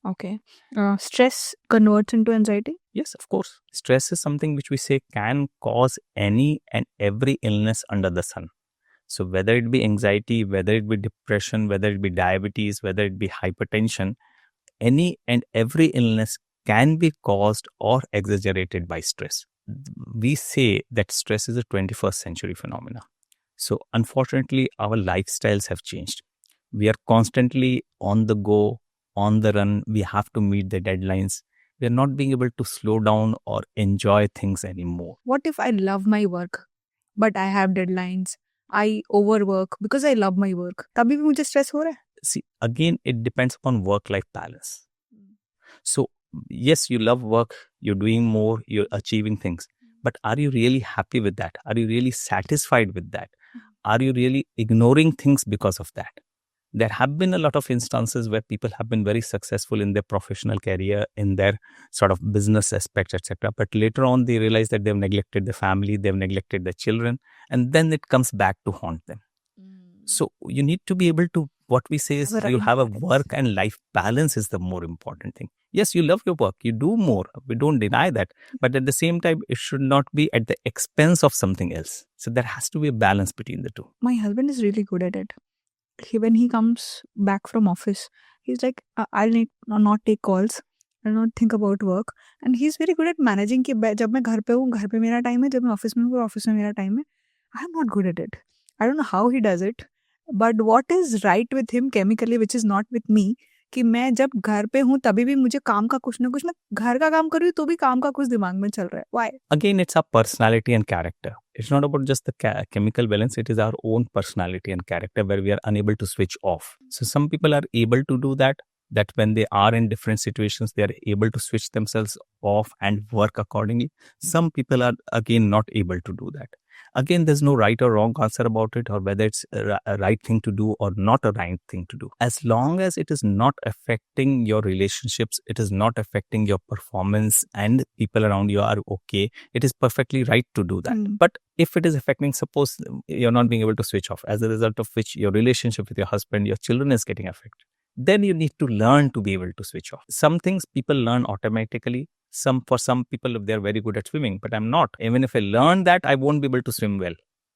Okay. Stress converts into anxiety? Yes, of course. Stress is something which we say can cause any and every illness under the sun. So whether it be anxiety, whether it be depression, whether it be diabetes, whether it be hypertension, any and every illness can be caused or exaggerated by stress. We say that stress is a 21st century phenomena. So unfortunately, our lifestyles have changed. We are constantly on the go, on the run. We have to meet the deadlines. We are not being able to slow down or enjoy things anymore. What if I love my work, but I have deadlines? I overwork because I love my work. तभी भी मुझे stress हो रहा है? See, again, it depends upon work-life balance. So, yes, you love work, you're doing more, you're achieving things. But are you really happy with that? Are you really satisfied with that? Are you really ignoring things because of that? There have been a lot of instances where people have been very successful in their professional career, in their sort of business aspects, etc. But later on, they realize that they've neglected the family, they've neglected their children, and then it comes back to haunt them. So you need to be able to, what we say is, Have a you right have a balance. work and life balance is the more important thing. Yes, you love your work, you do more. We don't deny that. But at the same time, it should not be at the expense of something else. So there has to be a balance between the two. My husband is really good at it. When he comes back from office, he's like, I'll not take calls. I'll not think about work. And he's very good at managing कि जब मैं घर पे हूँ, घर पे मेरा time है, जब मैं ऑफिस में हूँ, ऑफिस में मेरा टाइम है. I'm not good at it. I don't know how he does it. But what is right with him chemically, which is not with me, कि मैं जब घर पे हूँ तभी भी मुझे काम का कुछ ना कुछ, मैं घर का काम कर रही हूँ तो भी काम का कुछ दिमाग में चल रहा है. Why? Again, it's our personality and character. It's not about just the chemical balance. It is our own personality and character where we are unable to switch off. So some people are able to do that when they are in different situations, they are able to switch themselves off and work accordingly. Some people are again not able to do that. Again, there's no right or wrong answer about it, or whether it's a right thing to do or not a right thing to do. As long as it is not affecting your relationships, it is not affecting your performance, and people around you are okay, it is perfectly right to do that. But if it is affecting, suppose you're not being able to switch off, as a result of which your relationship with your husband, your children is getting affected, then you need to learn to be able to switch off. Some things people learn automatically. For some people, if they're very good at swimming, but I'm not. Even if I learn that, I won't be able to swim well.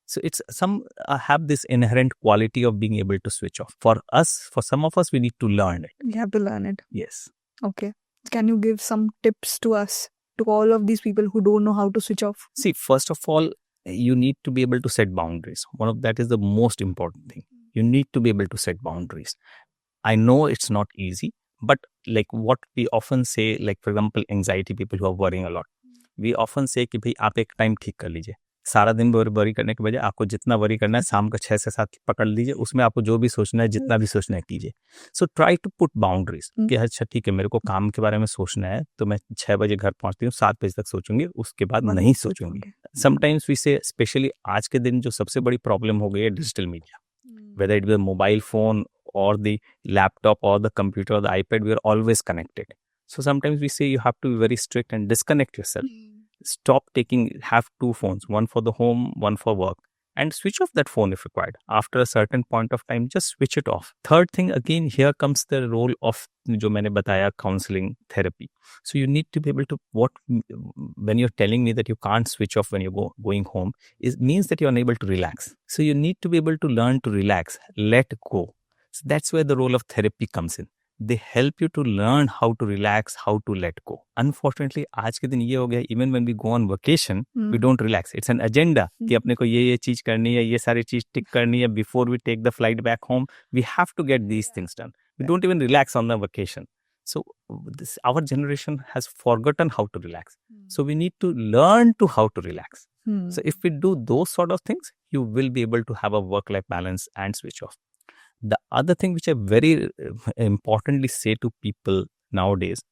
So it's some have this inherent quality of being able to switch off. For some of us, we need to learn it. You have to learn it. Yes. Okay. Can you give some tips to us, to all of these people who don't know how to switch off? See, first of all, you need to be able to set boundaries. One of that is the most important thing. You need to be able to set boundaries. I know it's not easy, but like what we often say, like for example, anxiety people who are worrying a lot, we often say कि भाई आप एक time ठीक कर लीजिए. सारा दिन worry करने के बजाय आपको जितना वरी करना है शाम का 6 से 7 पकड़ लीजिए, उसमें आपको जो भी सोचना है, जितना भी सोचना है कीजिए. So try to put boundaries कि अच्छा ठीक है, मेरे को काम के बारे में सोचना है तो मैं 6 बजे घर पहुंचती हूँ, 7 बजे तक सोचूंगी, उसके बाद नहीं सोचूंगी. समटाइम्स वी से, स्पेशली आज के दिन जो सबसे बड़ी प्रॉब्लम हो गई है digital media, whether it be a mobile phone or the laptop or the computer or the iPad, we are always connected. So sometimes we say you have to be very strict and disconnect yourself. Stop have 2 phones, one for the home, one for work, and switch off that phone if required. After a certain point of time, just switch it off. Third thing, again, here comes the role of जो मैंने बताया, counseling, therapy. So you need to be able to, when you're telling me that you can't switch off when you're going home, it means that you're unable to relax. So you need to be able to learn to relax, let go. So that's where the role of therapy comes in. They help you to learn how to relax, how to let go. Unfortunately, आज के दिन ये हो गया, even when we go on vacation, we don't relax. It's an agenda कि अपने को ये चीज करनी है, ये सारी चीज टिक करनी है. Before we take the flight back home, we have to get these things done. We don't even relax on the vacation. So our generation has forgotten how to relax. So we need to learn to how to relax. So if we do those sort of things, you will be able to have a work-life balance and switch off. The other thing which I very importantly say to people nowadays,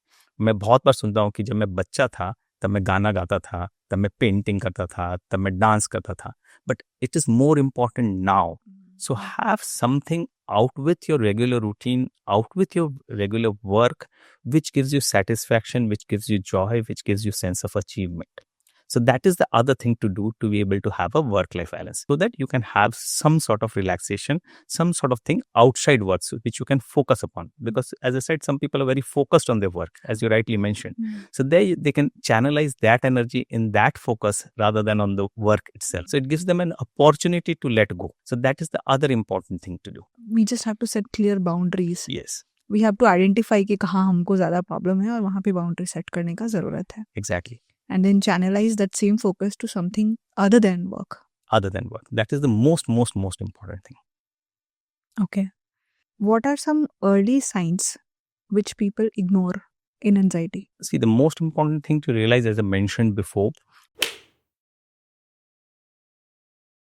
मैं बहुत बार सुनता हूँ कि जब मैं बच्चा था तब मैं गाना गाता था, तब मैं पेंटिंग करता था, तब मैं डांस करता था. But it is more important now. So have something out with your regular routine, out with your regular work, which gives you satisfaction, which gives you joy, which gives you sense of achievement. So that is the other thing to do to be able to have a work-life balance, so that you can have some sort of relaxation, some sort of thing outside work which you can focus upon. Because as I said, some people are very focused on their work, as you rightly mentioned. So they can channelize that energy in that focus rather than on the work itself. So it gives them an opportunity to let go. So that is the other important thing to do. We just have to set clear boundaries. Yes, We have to identify कि कहाँ हमको ज़्यादा problem है और वहाँ पे boundary set करने का ज़रूरत है. exactly. And then channelize that same focus to something other than work. Other than work. That is the most important thing. Okay. What are some early signs which people ignore in anxiety? See, the most important thing to realize, as I mentioned before,